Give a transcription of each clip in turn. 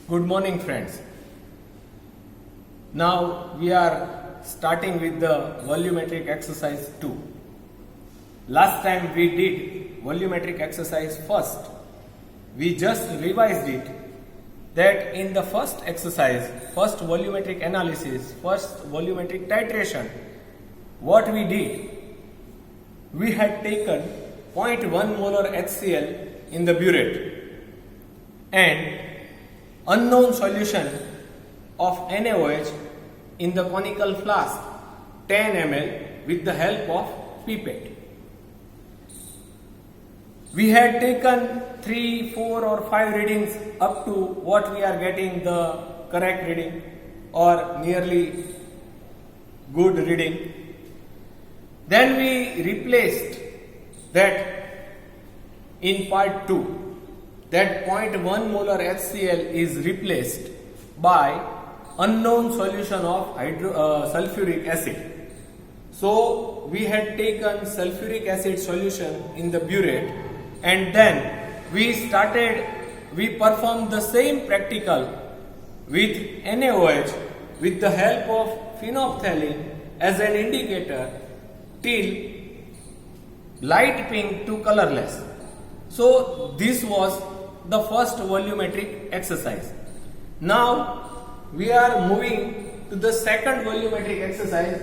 Good morning, friends. Now we are starting with the volumetric exercise 2. Last time we did volumetric exercise first. We just revised it that in the first exercise, first volumetric analysis, first volumetric titration, what we did, we had taken 0.1 molar HCl in the burette and unknown solution of NaOH in the conical flask 10 ml with the help of pipette. We had taken 3, 4 or 5 readings up to what we are getting the correct reading or nearly good reading. Then we replaced that in part 2. That 0.1 molar HCl is replaced by unknown solution of sulfuric acid. So we had taken sulfuric acid solution in the burette and then we performed the same practical with NaOH with the help of phenolphthalein as an indicator till light pink to colorless. So this was the first volumetric exercise. Now we are moving to the second volumetric exercise,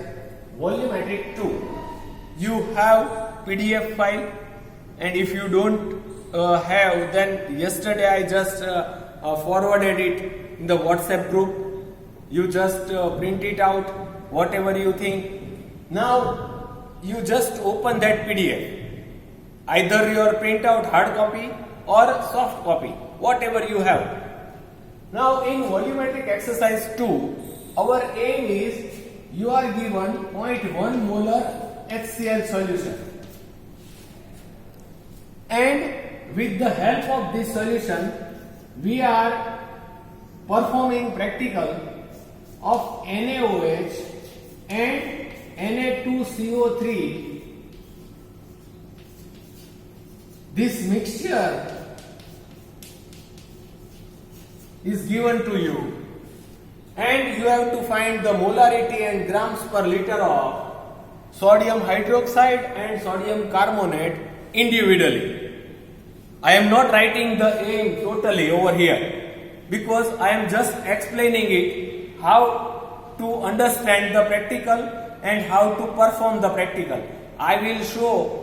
volumetric 2. You have PDF file, and if you don't have, then yesterday I just forwarded it in the WhatsApp group. You just print it out, whatever you think. Now you just open that PDF. Either your printout hard copy or soft copy, whatever you have. Now in volumetric exercise 2, our aim is you are given 0.1 molar HCl solution. And with the help of this solution, we are performing practical of NaOH and Na2CO3. This mixture is given to you and you have to find the molarity and grams per liter of sodium hydroxide and sodium carbonate individually. I am not writing the aim totally over here because I am just explaining it how to understand the practical and how to perform the practical. I will show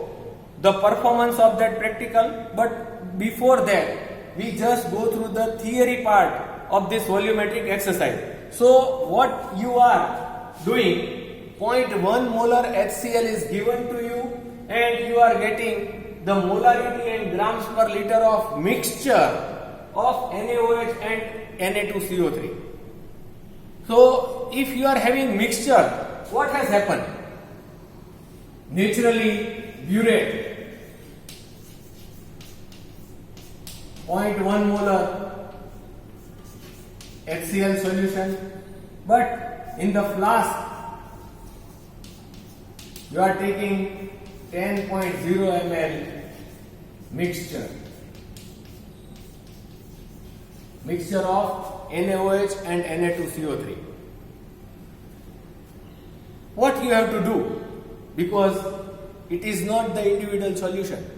the performance of that practical, but before that we just go through the theory part of this volumetric exercise. So what you are doing, 0.1 molar HCl is given to you and you are getting the molarity and grams per liter of mixture of NaOH and Na2CO3. So if you are having mixture, what has happened? Naturally, burette 0.1 molar HCl solution, but in the flask you are taking 10.0 ml mixture of NaOH and Na2CO3. What you have to do, because it is not the individual solution,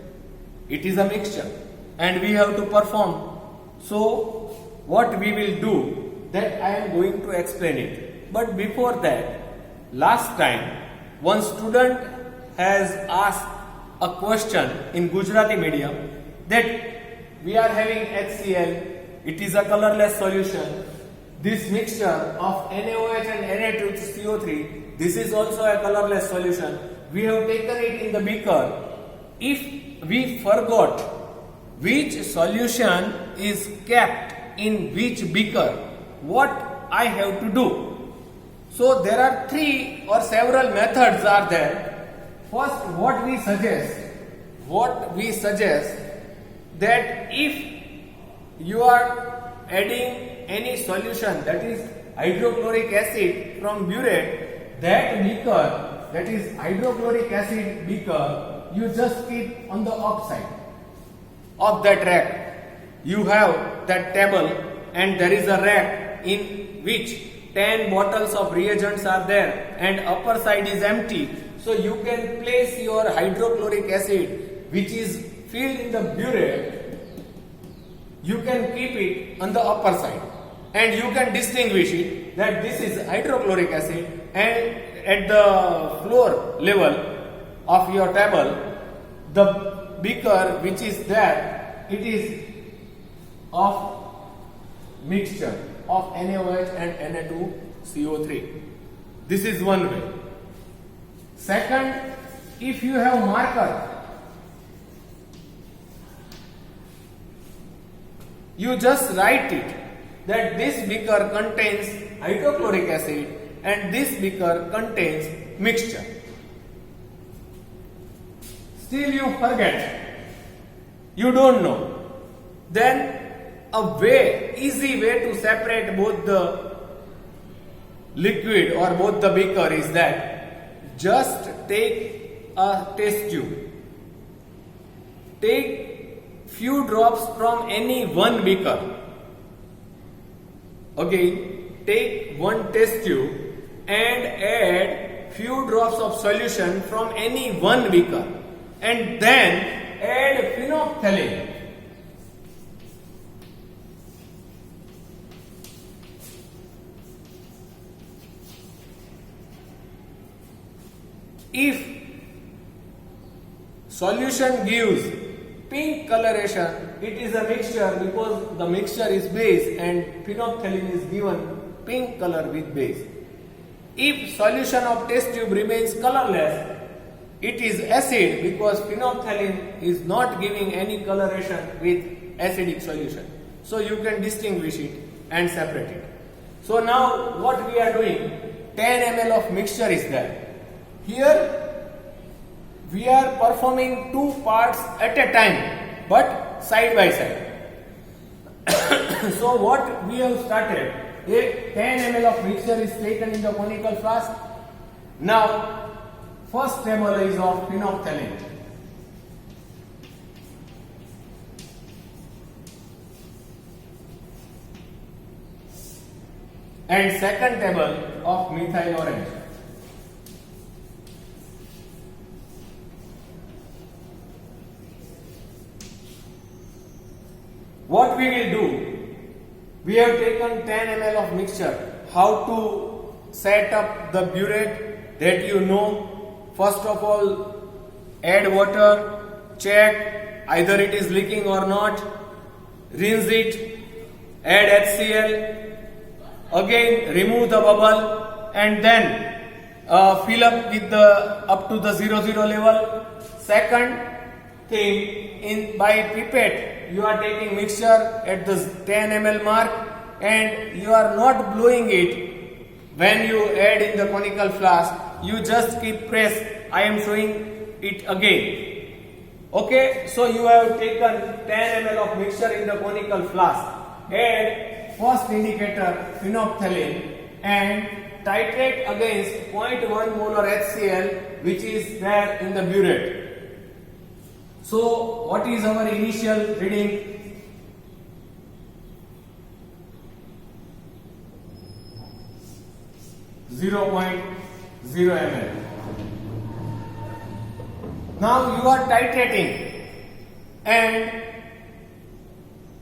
it is a mixture and we have to perform. So what we will do, that I am going to explain it. But before that, last time one student has asked a question in Gujarati medium that we are having HCl, it is a colorless solution. This mixture of NaOH and Na2CO3, this is also a colorless solution. We have taken it in the beaker. If we forgot which solution is kept in which beaker, what I have to do? So there are 3 or several methods are there. First, what we suggest that if you are adding any solution, that is hydrochloric acid from burette, that beaker, that is hydrochloric acid beaker, you just keep on the upside of that rack. You have that table and there is a rack in which 10 bottles of reagents are there and upper side is empty. So you can place your hydrochloric acid which is filled in the burette, you can keep it on the upper side and you can distinguish it that this is hydrochloric acid, and at the floor level of your table the beaker which is there, it is of mixture of NaOH and Na2CO3. This is one way. Second, if you have marker, you just write it that this beaker contains hydrochloric acid and this beaker contains mixture. Still you forget, you don't know, then easy way to separate both the liquid or both the beaker is that just take a test tube, take few drops from any one beaker, again take one test tube and add few drops of solution from any one beaker and then add phenolphthalein. If solution gives pink coloration, it is a mixture because the mixture is base and phenolphthalein is given pink color with base. If solution of test tube remains colorless, it is acid because phenolphthalein is not giving any coloration with acidic solution. So you can distinguish it and separate it. So now what we are doing, 10 ml of mixture is there. Here we are performing two parts at a time but side by side. So what we have started, a 10 ml of mixture is taken in the conical flask. Now first table is of phenolphthalein. And second table of methyl orange. What we will do, we have taken 10 ml of mixture. How to set up the burette, that you know. First of all, add water, check either it is leaking or not, rinse it, add HCl, again remove the bubble and then fill up with the up to the 00 level. Second thing, by pipette you are taking mixture at the 10 ml mark and you are not blowing it when you add in the conical flask. You just keep press. I am showing it again. Okay, so you have taken 10 ml of mixture in the conical flask. Add first indicator phenolphthalein and titrate against 0.1 molar HCl which is there in the burette. So what is our initial reading? .0 ml. Now you are titrating and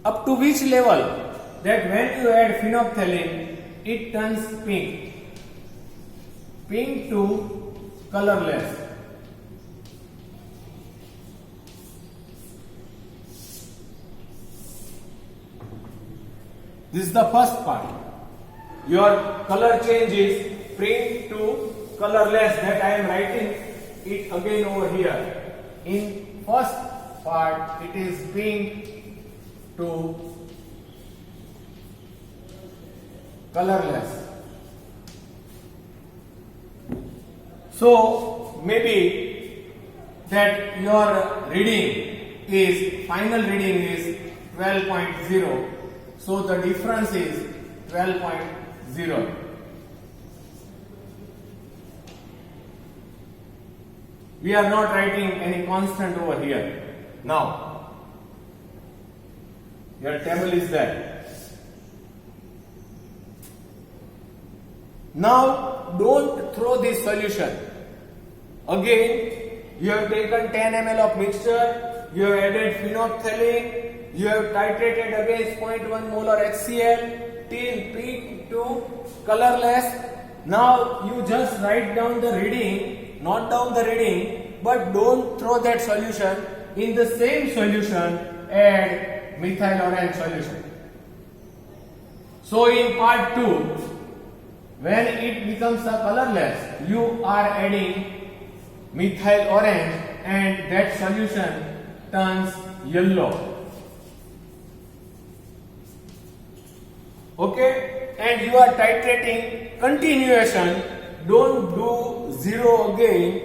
up to which level that when you add phenolphthalein it turns pink to colorless. This is the first part. Your color change is pink to colorless, that I am writing it again over here. In first part it is pink to colorless. So maybe that your final reading is 12.0. So the difference is 12.0. We are not writing any constant over here. Now, your table is there. Now don't throw this solution. Again, you have taken 10 ml of mixture, you have added phenolphthalein, you have titrated against 0.1 molar HCl till peak to colorless. Now you just write down the reading, note down the reading, but don't throw that solution. In the same solution, add methyl orange solution. So in part 2, when it becomes a colorless, you are adding methyl orange and that solution turns yellow. Okay, and you are titrating continuation. Don't do 0 again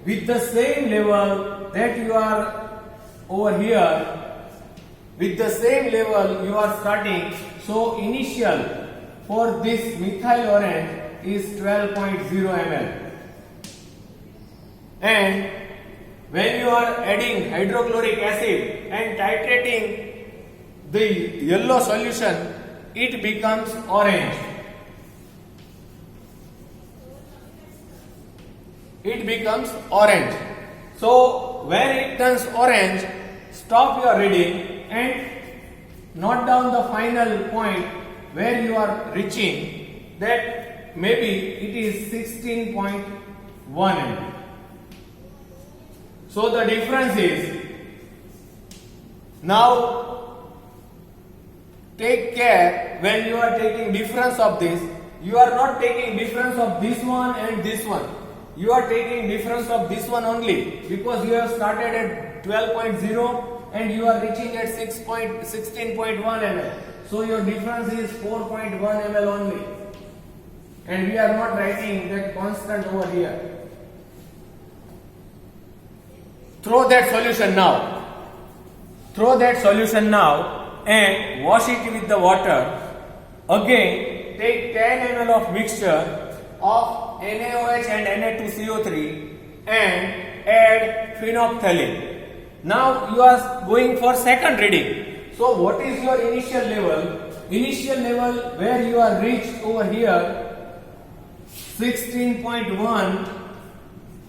with the same level that you are over here. With the same level you are starting. So initial for this methyl orange is 12.0 ml. And when you are adding hydrochloric acid and titrating the yellow solution, it becomes orange. It becomes orange. So when it turns orange, stop your reading and note down the final point where you are reaching, that maybe it is 16.1 ml. So the difference is, now take care when you are taking difference of this, you are not taking difference of this one and this one. You are taking difference of this one only, because you have started at 12.0 and you are reaching at 16.1 ml. So your difference is 4.1 ml only. And we are not writing that constant over here. Throw that solution now. Throw that solution now and wash it with the water. Again, take 10 ml of mixture of NaOH and Na2CO3 and add phenolphthalein. Now you are going for second reading. So what is your initial level? Initial level where you are reached over here, 16.1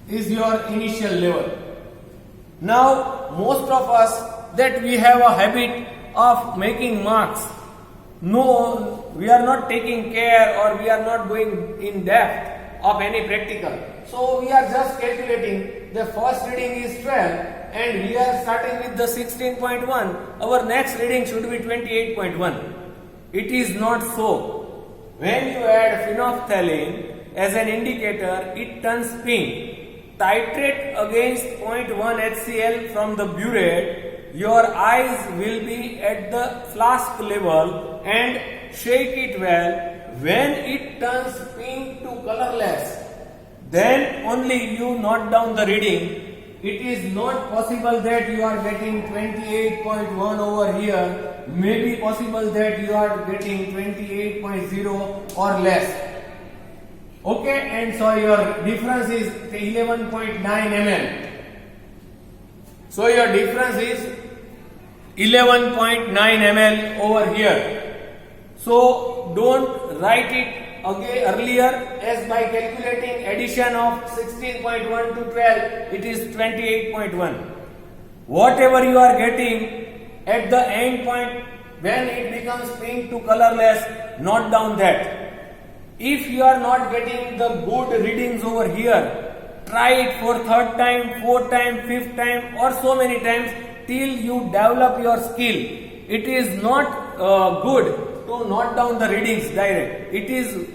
is your initial level. Now most of us that we have a habit of making marks. No, we are not taking care or we are not going in depth of any practical. So we are just calculating the first reading is 12 and we are starting with the 16.1. Our next reading should be 28.1. It is not so. When you add phenolphthalein as an indicator, it turns pink. Titrate against 0.1 HCl from the burette. Your eyes will be at the flask level and shake it well. When it turns pink to colorless, then only you note down the reading. It is not possible that you are getting 28.1 over here. Maybe possible that you are getting 28.0 or less. Okay, and so your difference is 11.9 ml. So your difference is 11.9 ml over here. So don't write it again earlier, as by calculating addition of 16.1 to 12, it is 28.1. Whatever you are getting at the end point when it becomes pink to colorless, note down that. If you are not getting the good readings over here, try it for third time, fourth time, fifth time or so many times till you develop your skill. It is not good to note down the readings direct. It is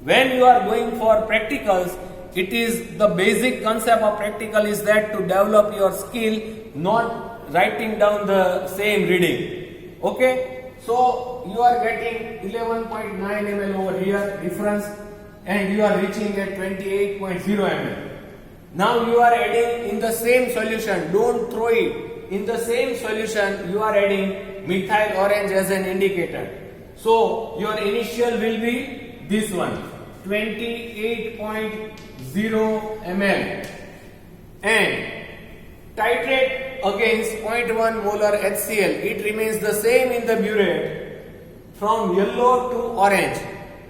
when you are going for practicals, it is the basic concept of practical is that to develop your skill, not writing down the same reading. Okay. So you are getting 11.9 ml over here difference and you are reaching at 28.0 ml. Now you are adding in the same solution, don't throw it. In the same solution you are adding methyl orange as an indicator. So your initial will be this one, 28.0 ml and titrate against 0.1 molar HCl. It remains the same in the burette from yellow to orange.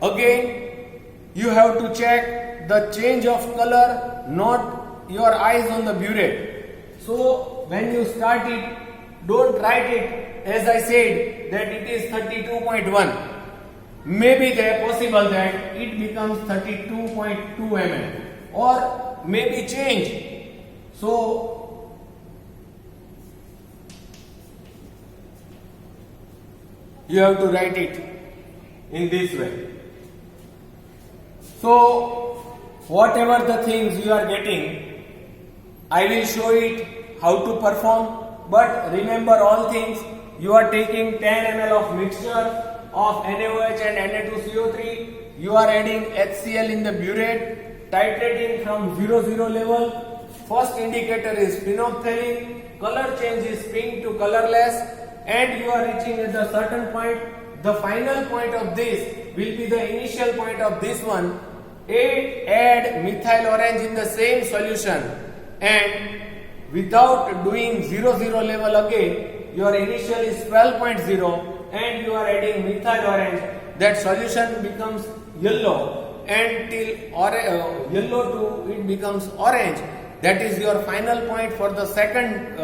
Again you have to check the change of color, not your eyes on the burette. So when you start it, don't write it as I said that it is 32.1. Maybe there possible that it becomes 32.2 mm or maybe change. So you have to write it in this way. So whatever the things you are getting, I will show it how to perform. But remember all things, you are taking 10 ml of mixture of NaOH and Na2CO3, you are adding HCl in the burette, titrating from 0 level. First indicator is phenolphthalein, color change is pink to colorless, and you are reaching at a certain point. The final point of this will be the initial point of this one. Add methyl orange in the same solution, and without doing 0 level again, your initial is 12.0 and you are adding methyl orange. That solution becomes yellow until yellow to it becomes orange. That is your final point for the second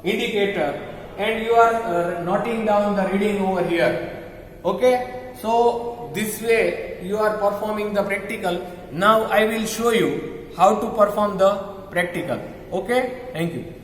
indicator, and you are noting down the reading over here. Okay, so this way you are performing the practical. Now I will show you how to perform the practical. Okay, thank you.